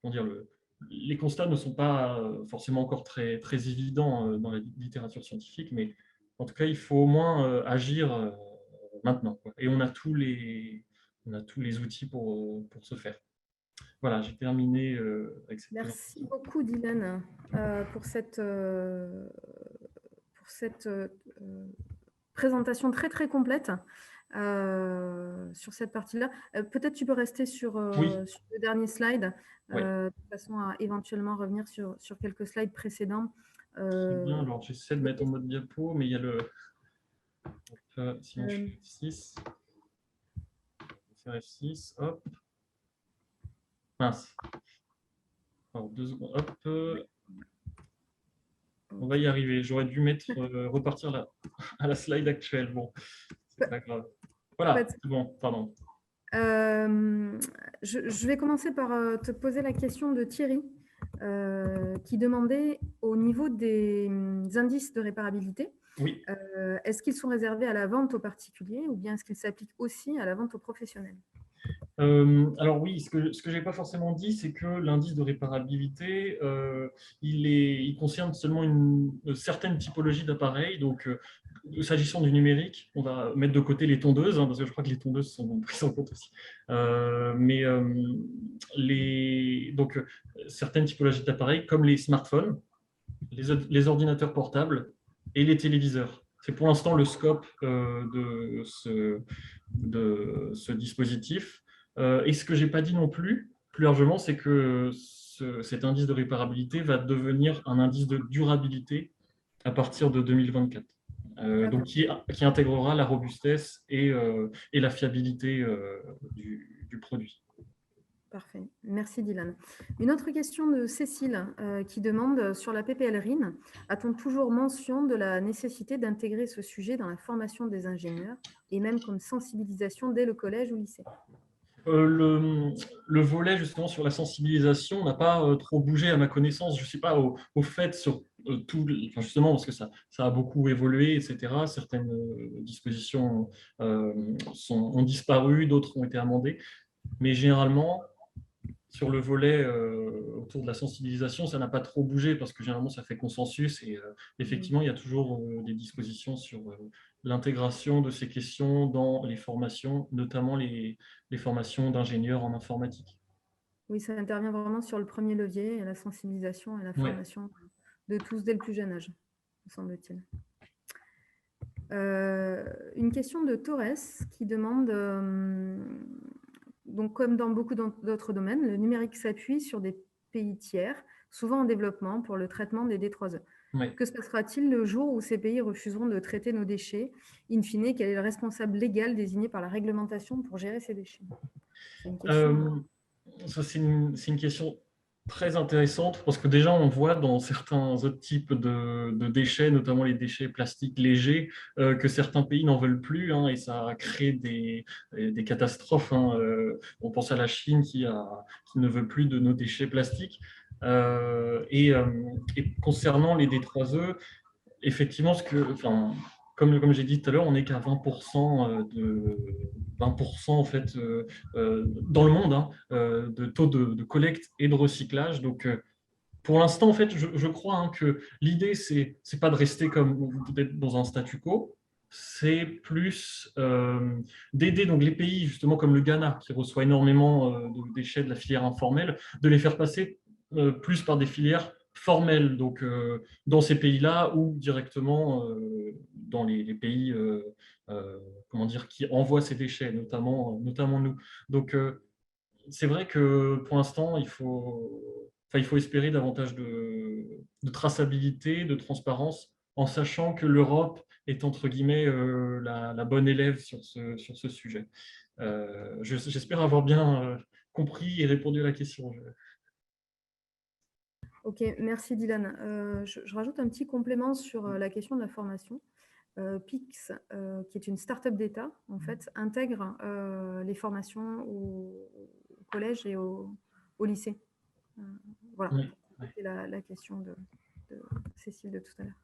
comment dire, les constats ne sont pas forcément encore très, très évidents dans la littérature scientifique, mais en tout cas, il faut au moins agir maintenant, quoi. Et on a tous les outils pour ce faire. Voilà, j'ai terminé avec cette Merci présentation. beaucoup, Dylan, pour cette présentation très, très complète sur cette partie-là. Peut-être tu peux rester Oui, sur le dernier slide, ouais, de façon à éventuellement revenir sur quelques slides précédents. très bien. Alors, j'essaie de mettre en mode diapo, mais il y a sinon, je fais F6. Je vais faire F6, hop. Mince. Alors, 2 secondes, hop. On va y arriver. J'aurais dû repartir à la slide actuelle. Bon, c'est pas grave. Pas Voilà, de- c'est bon, pardon. je vais commencer par te poser la question de Thierry, qui demandait au niveau des indices de réparabilité, Oui. est-ce qu'ils sont réservés à la vente aux particuliers ou bien est-ce qu'ils s'appliquent aussi à la vente aux professionnels? Alors oui, ce que je n'ai pas forcément dit, c'est que l'indice de réparabilité, il concerne seulement une certaine typologie d'appareils. Donc, s'agissant du numérique, on va mettre de côté les tondeuses, hein, parce que je crois que les tondeuses sont prises en compte aussi. Donc, certaines typologies d'appareils, comme les smartphones, les ordinateurs portables et les téléviseurs. C'est pour l'instant le scope de ce dispositif. Et ce que je n'ai pas dit non plus, plus largement, c'est que cet indice de réparabilité va devenir un indice de durabilité à partir de 2024. Donc qui intégrera la robustesse et la fiabilité du produit. Parfait. Merci Dylan. Une autre question de Cécile qui demande sur la PPL RIN, a-t-on toujours mention de la nécessité d'intégrer ce sujet dans la formation des ingénieurs et même comme sensibilisation dès le collège ou lycée? Le volet justement sur la sensibilisation n'a pas trop bougé à ma connaissance. Je ne suis pas au fait sur tout, enfin justement parce que ça a beaucoup évolué, etc. Certaines dispositions ont disparu, d'autres ont été amendées. Mais généralement, sur le volet autour de la sensibilisation, ça n'a pas trop bougé parce que généralement, ça fait consensus et effectivement, il y a toujours des dispositions sur l'intégration de ces questions dans les formations, notamment les formations d'ingénieurs en informatique. Oui, ça intervient vraiment sur le premier levier, la sensibilisation et la formation de tous dès le plus jeune âge, me semble-t-il. Une question de Torres qui demande, donc comme dans beaucoup d'autres domaines, le numérique s'appuie sur des pays tiers, souvent en développement, pour le traitement des D3E. Que se passera-t-il le jour où ces pays refuseront de traiter nos déchets? In fine, quel est le responsable légal désigné par la réglementation pour gérer ces déchets? C'est une question. Ça, c'est une question très intéressante parce que déjà, on voit dans certains autres types de déchets, notamment les déchets plastiques légers, que certains pays n'en veulent plus hein, et ça a créé des catastrophes. Hein. On pense à la Chine qui ne veut plus de nos déchets plastiques. Et concernant les D3E, effectivement, comme j'ai dit tout à l'heure, on n'est qu'à 20% en fait, dans le monde hein, de taux de collecte et de recyclage. Donc, pour l'instant, en fait, je crois hein, que l'idée, c'est pas de rester d'être dans un statu quo, c'est plus d'aider donc les pays, justement comme le Ghana, qui reçoit énormément de déchets de la filière informelle, de les faire passer plus par des filières formelles, donc dans ces pays-là ou directement dans les pays comment dire, qui envoient ces déchets, notamment nous. Donc, c'est vrai que pour l'instant, il faut espérer davantage de traçabilité, de transparence, en sachant que l'Europe est entre guillemets la bonne élève sur ce sujet. J'espère avoir bien compris et répondu à la question. Ok, merci Dylan. Je rajoute un petit complément sur la question de la formation. PIX, qui est une start-up d'État, en fait, intègre les formations au collège et au lycée. Voilà, Oui. pour compléter la question de Cécile de tout à l'heure.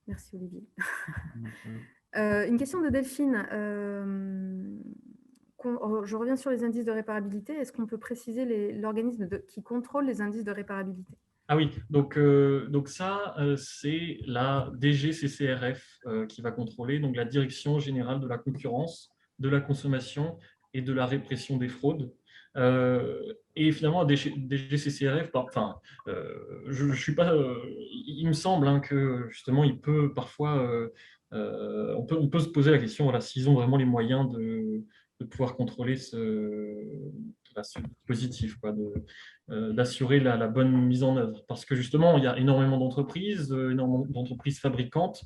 Merci Olivier. Une question de Delphine. Je reviens sur les indices de réparabilité. Est-ce qu'on peut préciser l'organisme qui contrôle les indices de réparabilité? Ah oui, donc ça, c'est la DGCCRF qui va contrôler, donc la Direction générale de la concurrence, de la consommation et de la répression des fraudes. Et finalement, DGCCRF, enfin, je suis pas, il me semble hein, que justement, il peut parfois, on peut se poser la question, voilà, s'ils ont vraiment les moyens de pouvoir contrôler ce dispositif, quoi, d'assurer la bonne mise en œuvre. Parce que justement, il y a énormément d'entreprises fabricantes.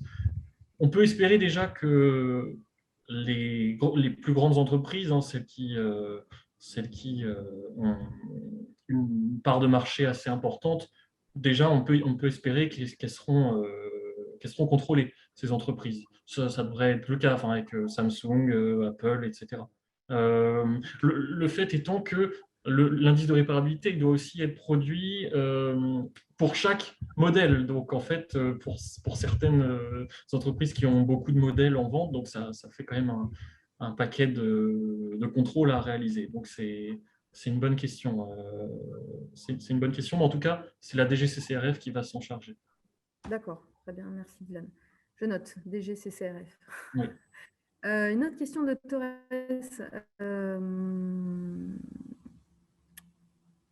On peut espérer déjà que les plus grandes entreprises, hein, celles qui ont une part de marché assez importante, déjà on peut espérer qu'elles seront contrôlées, ces entreprises. Ça devrait être le cas enfin, avec Samsung, Apple, etc. Le fait étant que l'indice de réparabilité il doit aussi être produit pour chaque modèle. Donc, en fait, pour certaines entreprises qui ont beaucoup de modèles en vente, donc ça fait quand même un paquet de contrôles à réaliser. Donc, c'est une bonne question. C'est une bonne question, mais en tout cas, c'est la DGCCRF qui va s'en charger. D'accord, très bien, merci Dylan. Je note, DGCCRF. Oui. Une autre question de Torres.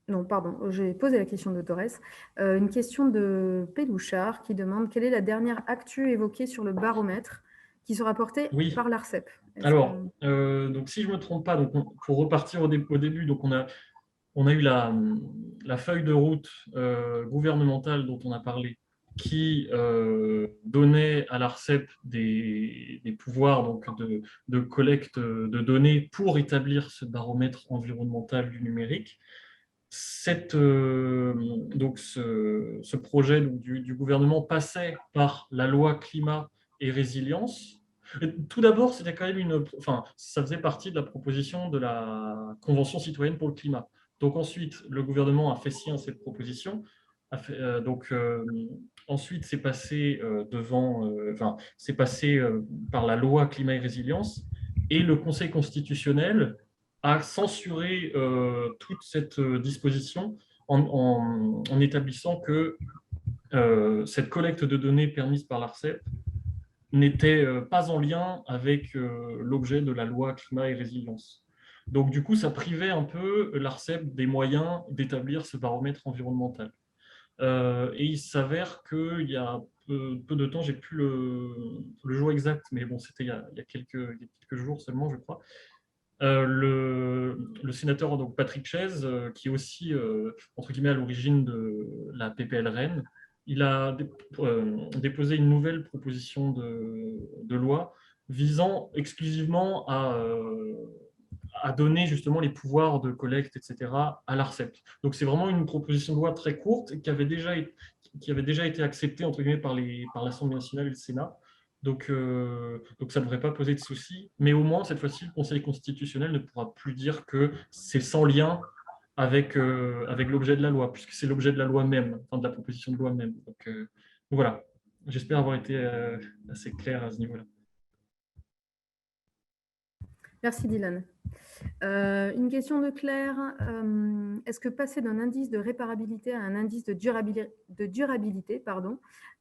Non, pardon, j'ai posé la question de Torres. Une question de Pélouchard qui demande quelle est la dernière actu évoquée sur le baromètre qui sera porté Oui, par l'ARCEP. alors, donc si je ne me trompe pas, donc pour repartir au début, donc on a eu la feuille de route gouvernementale dont on a parlé, qui donnait à l'ARCEP des pouvoirs donc, de collecte de données pour établir ce baromètre environnemental du numérique. Donc ce projet donc, du gouvernement passait par la loi climat et résilience. Et tout d'abord, c'était quand même enfin, ça faisait partie de la proposition de la Convention citoyenne pour le climat. Donc ensuite, le gouvernement a fait sien cette proposition. Ensuite, c'est passé enfin, c'est passé par la loi climat et résilience, et le Conseil constitutionnel a censuré toute cette disposition en établissant que cette collecte de données permise par l'ARCEP n'était pas en lien avec l'objet de la loi climat et résilience. Donc du coup, ça privait un peu l'ARCEP des moyens d'établir ce baromètre environnemental. Et il s'avère qu'il y a peu de temps, j'ai plus le jour exact, mais bon, c'était il y a quelques jours seulement, je crois. Le sénateur donc Patrick Chaize, qui est aussi entre guillemets à l'origine de la PPL Rennes, il a déposé une nouvelle proposition de loi visant exclusivement à donner justement les pouvoirs de collecte, etc., à l'ARCEP. Donc c'est vraiment une proposition de loi très courte qui avait déjà été acceptée entre guillemets par l'Assemblée nationale et le Sénat. Donc ça ne devrait pas poser de soucis, mais au moins cette fois-ci, le Conseil constitutionnel ne pourra plus dire que c'est sans lien avec l'objet de la loi, puisque c'est l'objet de la loi même, enfin de la proposition de loi même. Donc voilà, j'espère avoir été assez clair à ce niveau-là. Merci Dylan. Une question de Claire. Est-ce que passer d'un indice de réparabilité à un indice de durabilité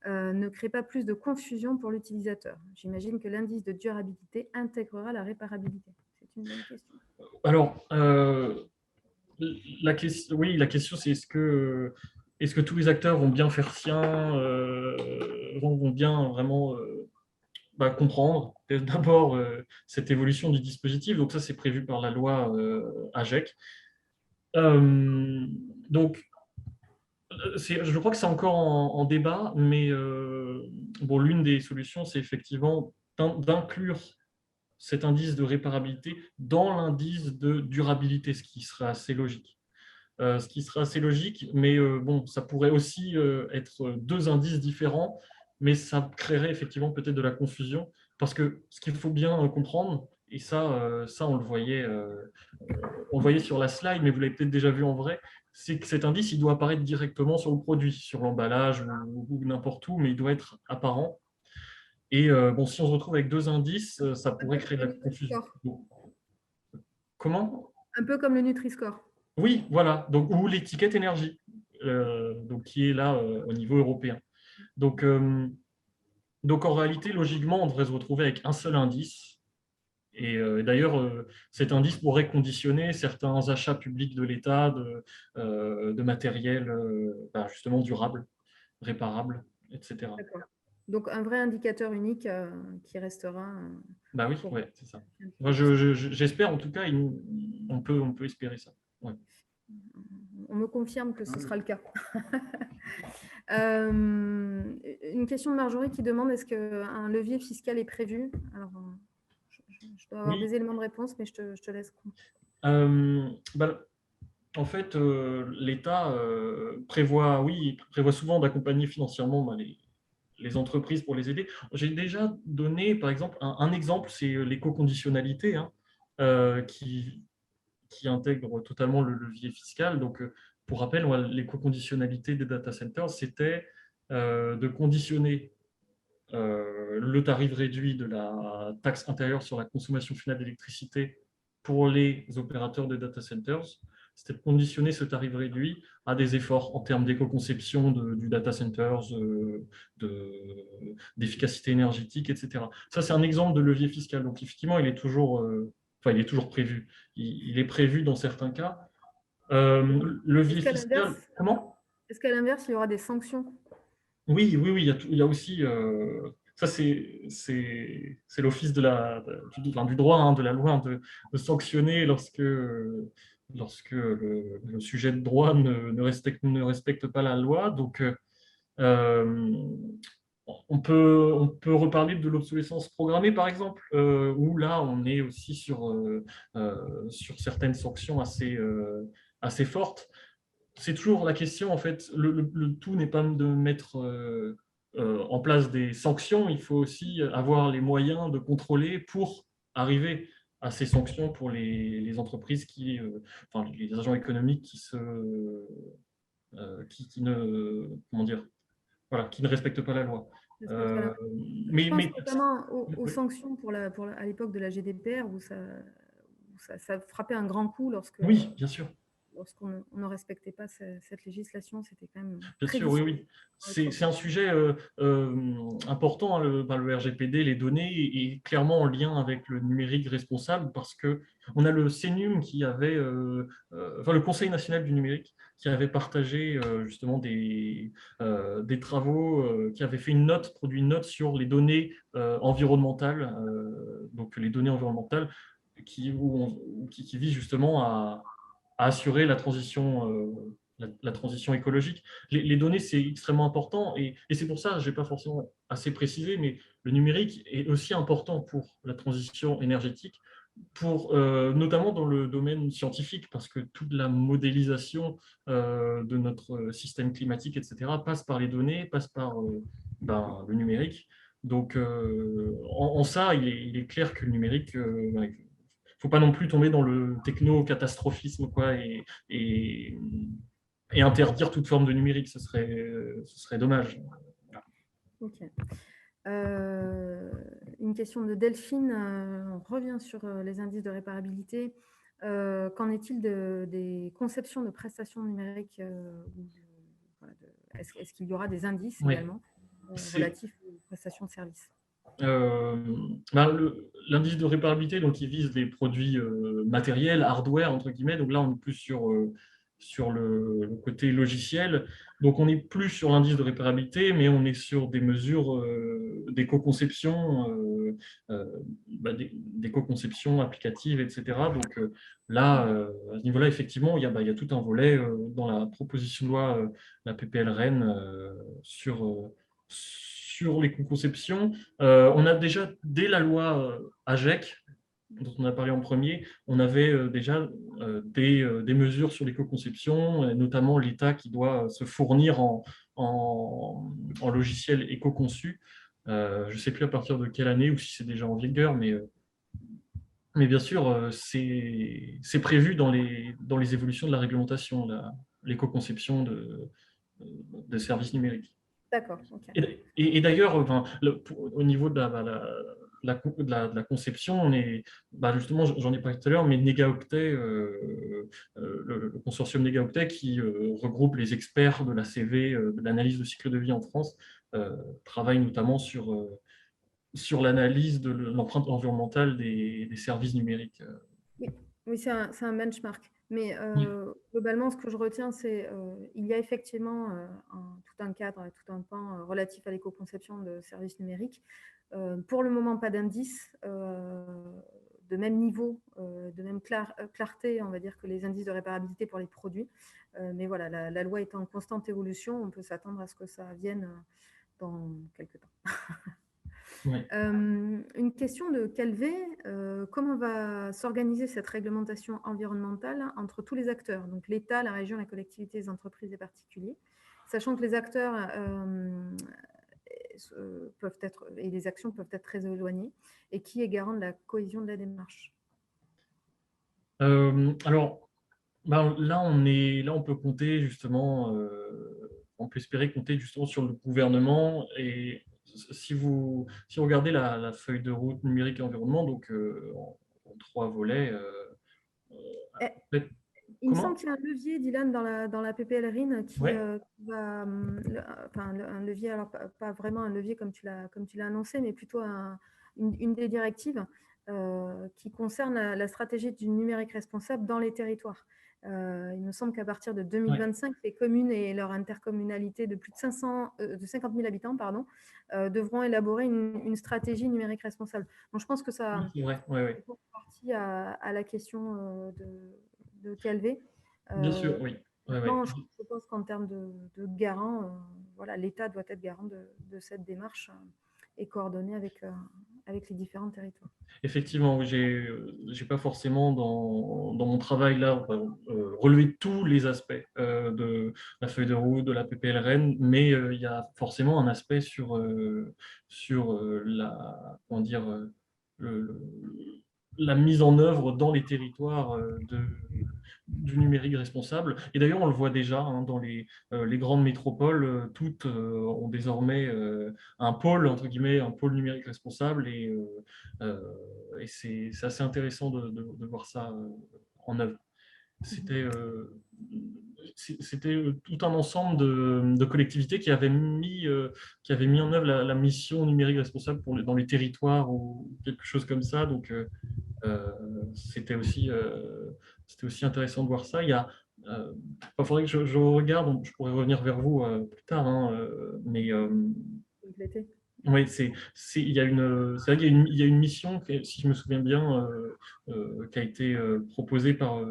ne crée pas plus de confusion pour l'utilisateur? J'imagine que l'indice de durabilité intégrera la réparabilité. C'est une bonne question. Alors, oui, la question c'est est-ce que tous les acteurs vont bien faire sien, vont bien vraiment comprendre d'abord cette évolution du dispositif. Donc ça, c'est prévu par la loi AGEC. Donc, je crois que c'est encore en débat, mais bon, l'une des solutions, c'est effectivement d'inclure cet indice de réparabilité dans l'indice de durabilité, ce qui serait assez logique. Mais bon, ça pourrait aussi être deux indices différents, mais ça créerait effectivement peut-être de la confusion, parce que ce qu'il faut bien comprendre, et ça on le voyait sur la slide, mais vous l'avez peut-être déjà vu en vrai, c'est que cet indice, il doit apparaître directement sur le produit, sur l'emballage ou n'importe où, mais il doit être apparent. Et bon, si on se retrouve avec deux indices, ça pourrait créer de la confusion. Comment? Un peu comme le Nutri-Score. Oui, voilà. Donc, ou l'étiquette énergie, donc, qui est là au niveau européen. Donc en réalité, logiquement, on devrait se retrouver avec un seul indice. Et d'ailleurs, cet indice pourrait conditionner certains achats publics de l'État de matériel justement durable, réparable, etc. D'accord. Donc un vrai indicateur unique qui restera. Bah oui, ouais, c'est ça. Moi, j'espère, en tout cas, on peut espérer ça. Ouais. On me confirme que ce sera le cas. Une question de Marjorie qui demande est-ce qu'un levier fiscal est prévu? Alors, je dois avoir des éléments de réponse, mais je te laisse. En fait, l'État prévoit souvent d'accompagner financièrement les entreprises pour les aider. J'ai déjà donné, par exemple, un exemple, c'est l'éco-conditionnalité, hein, qui intègre totalement le levier fiscal. Donc, pour rappel, l'éco-conditionnalité des data centers, c'était de conditionner le tarif réduit de la taxe intérieure sur la consommation finale d'électricité pour les opérateurs de data centers. C'était de conditionner ce tarif réduit à des efforts en termes d'éco-conception du data centers, d'efficacité énergétique, etc. Ça, c'est un exemple de levier fiscal. Donc, effectivement, il est toujours prévu. Il est prévu dans certains cas, Levier Est-ce qu'à fiscal, l'inverse, comment? il y aura des sanctions? Oui, oui, oui, il y a aussi, ça c'est l'office du droit, hein, de la loi, hein, de sanctionner lorsque le sujet de droit ne respecte pas la loi. Donc, euh, on peut reparler de l'obsolescence programmée, par exemple, où là, on est aussi sur certaines sanctions assez fortes. C'est toujours la question, en fait, le tout n'est pas de mettre en place des sanctions, il faut aussi avoir les moyens de contrôler pour arriver à ces sanctions pour les entreprises enfin, les agents économiques qui ne, comment dire, voilà, qui ne respectent pas la loi. Respecte pas Euh, la- Je mais, pense mais notamment aux oui, sanctions à l'époque de la GDPR, ça frappait un grand coup oui, bien sûr. lorsqu'on ne respectait pas cette législation. C'était quand même Bien très sûr, oui, difficile oui. de C'est rétrocer. un sujet important, hein, le RGPD, les données, et clairement en lien avec le numérique responsable, parce que on a le CNUM enfin le Conseil national du numérique, qui avait partagé justement des travaux, qui avait fait produit une note sur les données environnementales, donc les données environnementales qui visent justement à assurer la transition écologique. Les données, c'est extrêmement important et c'est pour ça, je n'ai pas forcément assez précisé, mais le numérique est aussi important pour la transition énergétique, notamment dans le domaine scientifique, parce que toute la modélisation de notre système climatique, etc., passe par les données, passe par le numérique. Donc, en ça, il est clair que le numérique, ouais, faut pas non plus tomber dans le techno-catastrophisme, quoi, et, et interdire toute forme de numérique, ce serait dommage. Ok. Une question de Delphine. On revient sur les indices de réparabilité. Qu'en est-il des conceptions de prestations numériques voilà, est-ce qu'il y aura des indices Oui, également c'est relatifs aux prestations de services? euh, l'indice de réparabilité, donc il vise les produits matériels, hardware entre guillemets. Donc là, on est plus sur le côté logiciel. Donc on n'est plus sur l'indice de réparabilité, mais on est sur des mesures d'éco-conception, d'éco-conception applicative, etc. Donc là, à ce niveau-là, effectivement, il y a tout un volet dans la proposition de loi, la PPL Rennes, sur l'éco-conception. On a déjà, dès la loi AGEC, dont on a parlé en premier, on avait déjà des mesures sur l'éco-conception, notamment l'État qui doit se fournir en logiciel éco-conçu. Je ne sais plus à partir de quelle année ou si c'est déjà en vigueur, mais bien sûr, c'est prévu dans les évolutions de la réglementation, l'éco-conception de services numériques. D'accord, ok. Et d'ailleurs, enfin, au niveau de la conception, justement, j'en ai parlé tout à l'heure, mais Négaoctet, le consortium Négaoctet qui regroupe les experts de la CV, de l'analyse de cycle de vie en France, travaille notamment sur l'analyse de l'empreinte environnementale des services numériques. Oui, oui, c'est un benchmark. Mais Oui, globalement, ce que je retiens, c'est il y a effectivement tout un cadre et tout un pan relatif à l'éco-conception de services numériques. Pour le moment, pas d'indice de même niveau, de même clarté, on va dire, que les indices de réparabilité pour les produits. Mais voilà, la loi est en constante évolution, on peut s'attendre à ce que ça vienne dans quelques temps. oui. Une question de Calvé, comment va s'organiser cette réglementation environnementale entre tous les acteurs, donc l'État, la région, la collectivité, les entreprises et particuliers, sachant que les acteurs peuvent être, et les actions peuvent être très éloignées, et qui est garant de la cohésion de la démarche? Alors, là, on peut compter justement, on peut espérer compter justement sur le gouvernement. Et si vous regardez la feuille de route numérique et environnement, donc en trois volets, Eh, en fait, Il me semble comment? qu'il y a un levier, Dylan, dans la PPL RIN Ouais. qui va, enfin, un levier, alors pas vraiment un levier comme tu l'as annoncé, mais plutôt une des directives qui concerne la stratégie du numérique responsable dans les territoires. Il me semble qu'à partir de Ouais. 2025, les communes et leurs intercommunalités de plus de 50 000 habitants devront élaborer une stratégie numérique responsable. Donc, je pense que ça Oui, c'est vrai. Ouais, ouais. répond en partie à la question de Calvé. Bien sûr, oui. Ouais, ouais. Maintenant, je pense qu'en termes de garant, voilà, l'État doit être garant de cette démarche et coordonné avec les différents territoires. Effectivement, oui, j'ai pas forcément dans mon travail là relevé tous les aspects de la feuille de route, de la PPLRN, mais il y a forcément un aspect sur la, comment dire, le- la mise en œuvre dans les territoires du numérique responsable. Et d'ailleurs, on le voit déjà hein, dans les grandes métropoles, toutes ont désormais un pôle, entre guillemets, un pôle numérique responsable et c'est assez intéressant de voir ça en œuvre. C'était tout un ensemble de collectivités qui avaient mis en œuvre la mission numérique responsable dans les territoires ou quelque chose comme ça. Donc, euh, c'était aussi, euh, c'était aussi intéressant de voir ça. Il faudrait que je regarde, donc je pourrais revenir vers vous plus tard, hein, mais Complété. oui, c'est vrai qu'il y a une mission, si je me souviens bien, qui a été proposée par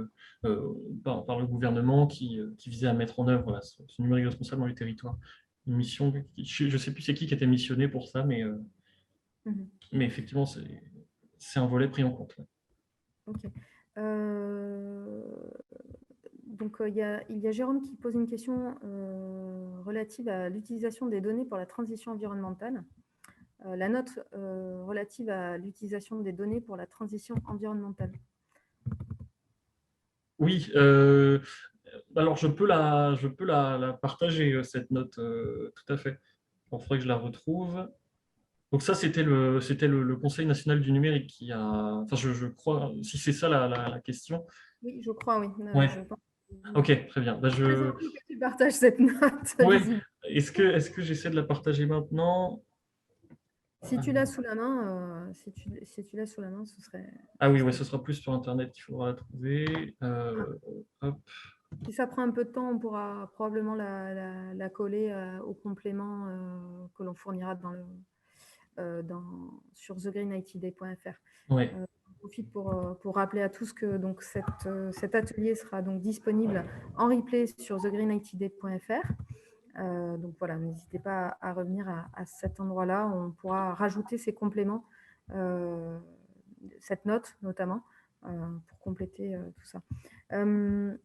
le gouvernement qui visait à mettre en œuvre voilà, ce numérique responsable dans les territoires. Une mission, je ne sais plus c'est qui était missionné pour ça, mais effectivement, c'est un volet pris en compte. Ouais. Ok. Donc, il y a Jérôme qui pose une question relative à l'utilisation des données pour la transition environnementale. La note relative à l'utilisation des données pour la transition environnementale. Oui, alors je peux la partager, cette note, tout à fait. Il faudrait que je la retrouve. Donc ça, c'était le Conseil national du numérique qui a... Enfin, je crois, si c'est ça la question. Oui, je crois, oui. Ouais, Je pense. ok, très bien. Très envie que tu partages cette note, Ouais. visiblement. Est-ce que j'essaie de la partager maintenant? Si tu l'as sous la main, si tu l'as sous la main, ce serait. Ah oui, ouais, ce sera plus sur Internet qu'il faudra la trouver. Hop. Si ça prend un peu de temps, on pourra probablement la coller au complément que l'on fournira sur thegreenitday.fr. Ouais. On profite pour rappeler à tous que donc, cet atelier sera donc disponible en replay sur thegreenitday.fr. Donc voilà, n'hésitez pas à revenir à cet endroit-là. On pourra rajouter ces compléments, cette note notamment, pour compléter tout ça. Une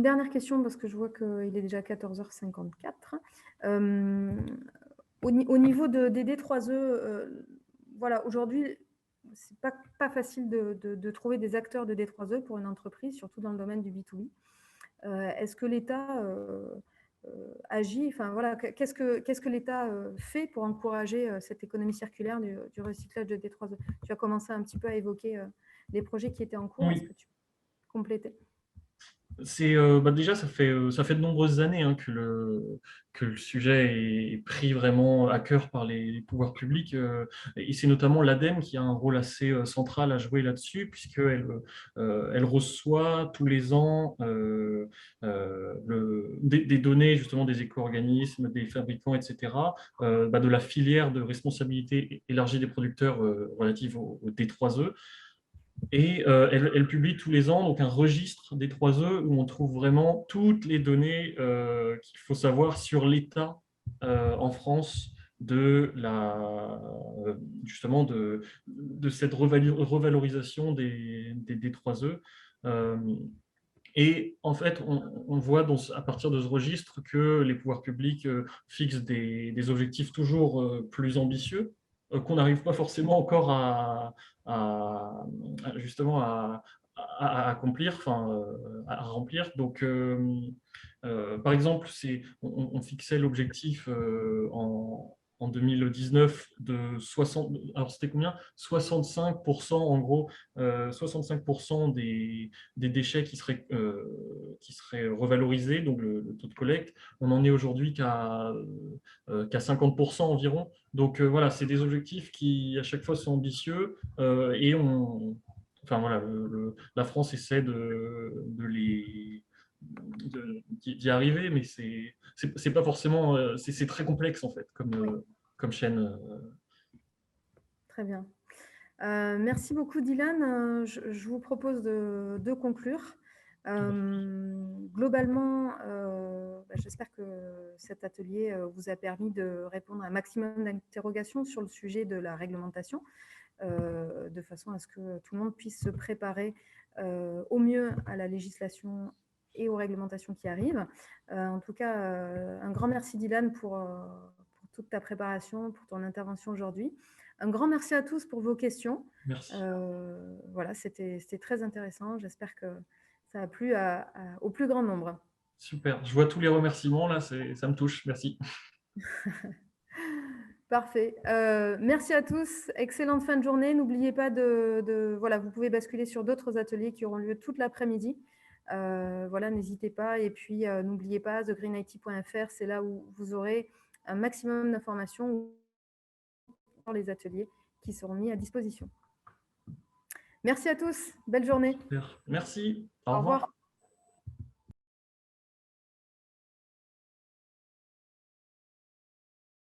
dernière question, parce que je vois qu'il est déjà 14h54. Au niveau des D3E, voilà, aujourd'hui, c'est pas facile de trouver des acteurs de D3E pour une entreprise, surtout dans le domaine du B2B. Est-ce que l'État agit, enfin voilà, qu'est-ce que l'État fait pour encourager cette économie circulaire du recyclage de D3E? Tu as commencé un petit peu à évoquer les projets qui étaient en cours. Est-ce Oui. que tu peux compléter? Déjà, ça fait de nombreuses années hein, que le sujet est pris vraiment à cœur par les pouvoirs publics. Et c'est notamment l'ADEME qui a un rôle assez central à jouer là-dessus, puisqu'elle reçoit tous les ans des données justement des éco-organismes, des fabricants, etc., de la filière de responsabilité élargie des producteurs relative au D3E. Et elle publie tous les ans donc un registre des 3E où on trouve vraiment toutes les données qu'il faut savoir sur l'état en France justement de cette revalorisation des 3E. Et en fait, on voit à partir de ce registre que les pouvoirs publics fixent des objectifs toujours plus ambitieux, qu'on n'arrive pas forcément encore justement à accomplir, enfin, à remplir. Donc, par exemple, on fixait l'objectif en 2019 de 60, alors c'était combien? 65% en gros, 65% des déchets qui seraient revalorisés, donc le taux de collecte. On en est aujourd'hui qu'à 50% environ. Donc voilà, c'est des objectifs qui à chaque fois sont ambitieux et enfin voilà, la France essaie d'y arriver, mais c'est pas forcément, c'est très complexe en fait, Oui, comme chaîne. très bien. Merci beaucoup, Dylan. Je vous propose de conclure. Globalement, j'espère que cet atelier vous a permis de répondre à un maximum d'interrogations sur le sujet de la réglementation, de façon à ce que tout le monde puisse se préparer au mieux à la législation et aux réglementations qui arrivent. En tout cas, un grand merci, Dylan, pour toute ta préparation, pour ton intervention aujourd'hui. Un grand merci à tous pour vos questions. Merci. Voilà, c'était très intéressant. J'espère que ça a plu au plus grand nombre. Super. Je vois tous les remerciements là, ça me touche. Merci. Parfait. Merci à tous. Excellente fin de journée. N'oubliez pas voilà, vous pouvez basculer sur d'autres ateliers qui auront lieu toute l'après-midi. Voilà, n'hésitez pas. Et puis, n'oubliez pas, thegreenIT.fr, c'est là où vous aurez un maximum d'informations sur les ateliers qui seront mis à disposition. Merci à tous. Belle journée. Super. Merci. Au Au revoir. revoir.